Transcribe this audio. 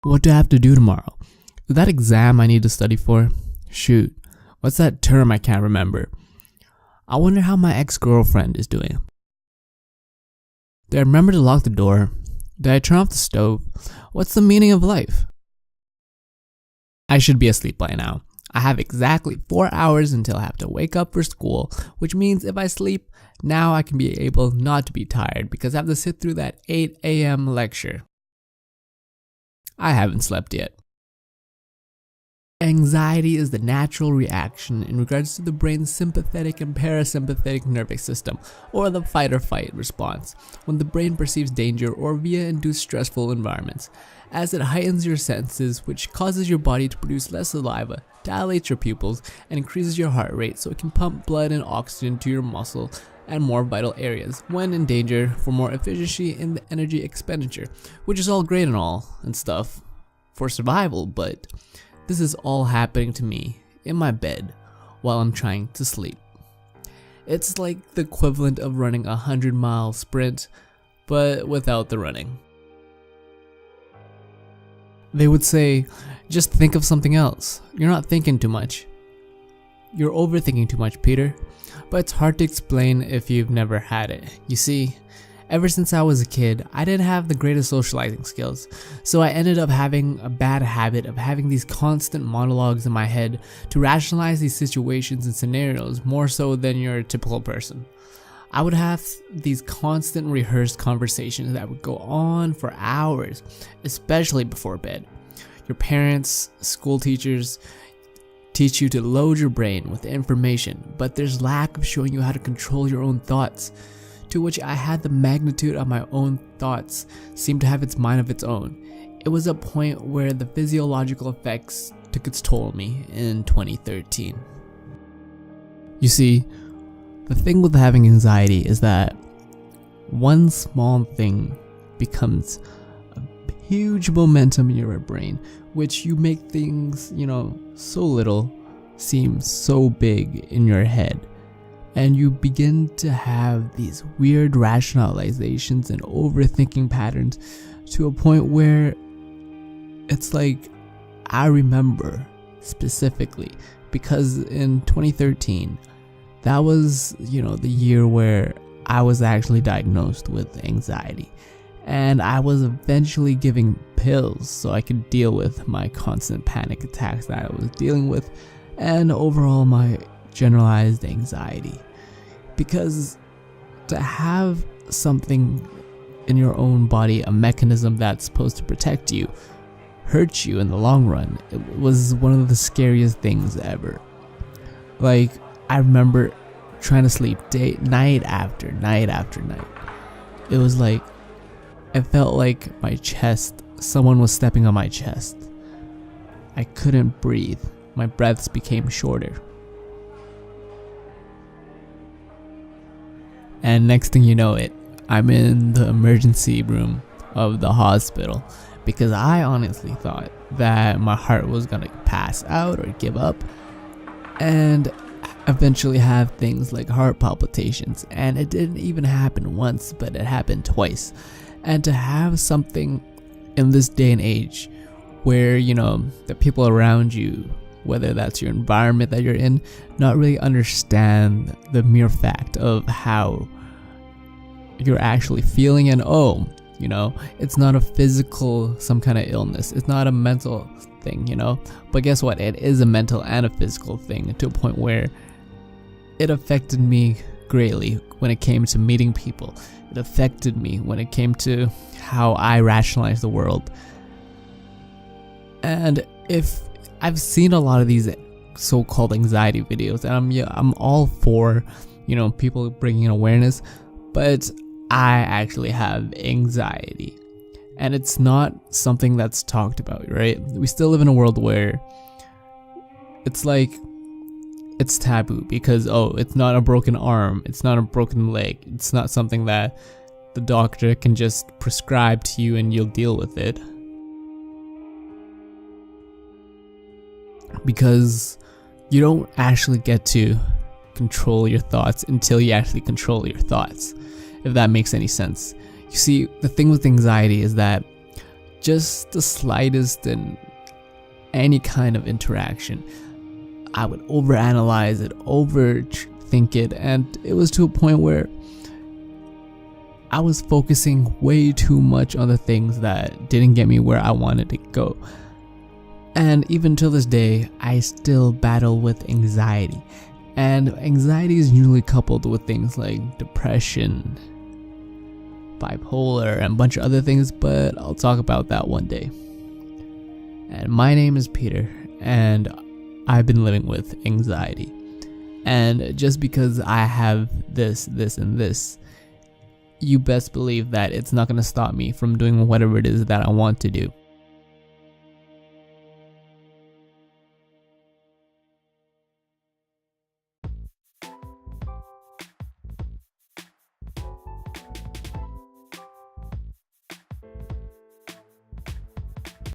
What do I have to do tomorrow? Is that exam I need to study for? Shoot, what's that term I can't remember? I wonder how my ex-girlfriend is doing. Did I remember to lock the door? Did I turn off the stove? What's the meaning of life? I should be asleep by now. I have exactly 4 hours until I have to wake up for school, which means if I sleep, now I can be able not to be tired because I have to sit through that 8 a.m. lecture. I haven't slept yet. Anxiety is the natural reaction in regards to the brain's sympathetic and parasympathetic nervous system, or the fight or flight response, when the brain perceives danger or via induced stressful environments, as it heightens your senses, which causes your body to produce less saliva, dilates your pupils, and increases your heart rate so it can pump blood and oxygen to your muscle and more vital areas when in danger for more efficiency in the energy expenditure, which is all great and all and stuff for survival, but this is all happening to me in my bed while I'm trying to sleep. It's like the equivalent of running a 100-mile sprint, but without the running. They would say, just think of something else. You're not thinking too much. You're overthinking too much, Peter. But it's hard to explain if you've never had it. You see, ever since I was a kid, I didn't have the greatest socializing skills, so I ended up having a bad habit of having these constant monologues in my head to rationalize these situations and scenarios more so than your typical person. I would have these constant rehearsed conversations that would go on for hours, especially before bed. Your parents, school teachers teach you to load your brain with information, but there's lack of showing you how to control your own thoughts, to which I had the magnitude of my own thoughts seem to have its mind of its own. It was a point where the physiological effects took its toll on me in 2013. You see, the thing with having anxiety is that one small thing becomes a huge momentum in your brain, which you make things, so little seem so big in your head. And you begin to have these weird rationalizations and overthinking patterns to a point where it's like, I remember specifically because in 2013, that was, the year where I was actually diagnosed with anxiety. And I was eventually giving pills so I could deal with my constant panic attacks that I was dealing with and overall my generalized anxiety. Because to have something in your own body, a mechanism that's supposed to protect you, hurt you in the long run, it was one of the scariest things ever. Like, I remember trying to sleep night after night. It was like, I felt like my chest, someone was stepping on my chest. I couldn't breathe. My breaths became shorter. And next thing you know I'm in the emergency room of the hospital because I honestly thought that my heart was gonna pass out or give up and eventually have things like heart palpitations. And it didn't even happen once, but it happened twice. And to have something in this day and age where, the people around you, whether that's your environment that you're in, not really understand the mere fact of how you're actually feeling and it's not a physical, some kind of illness. It's not a mental thing, But guess what? It is a mental and a physical thing to a point where it affected me greatly when it came to meeting people. It affected me when it came to how I rationalize the world. And if I've seen a lot of these so-called anxiety videos, and I'm all for, people bringing awareness, but I actually have anxiety. And it's not something that's talked about, right? We still live in a world where it's like, it's taboo because, it's not a broken arm, it's not a broken leg, it's not something that the doctor can just prescribe to you and you'll deal with it. Because you don't actually get to control your thoughts until you actually control your thoughts, if that makes any sense. You see, the thing with anxiety is that just the slightest in any kind of interaction, I would overanalyze it, overthink it, and it was to a point where I was focusing way too much on the things that didn't get me where I wanted to go. And even till this day, I still battle with anxiety. And anxiety is usually coupled with things like depression, bipolar, and a bunch of other things, but I'll talk about that one day. And my name is Peter, and I've been living with anxiety. And just because I have this, and this, you best believe that it's not going to stop me from doing whatever it is that I want to do.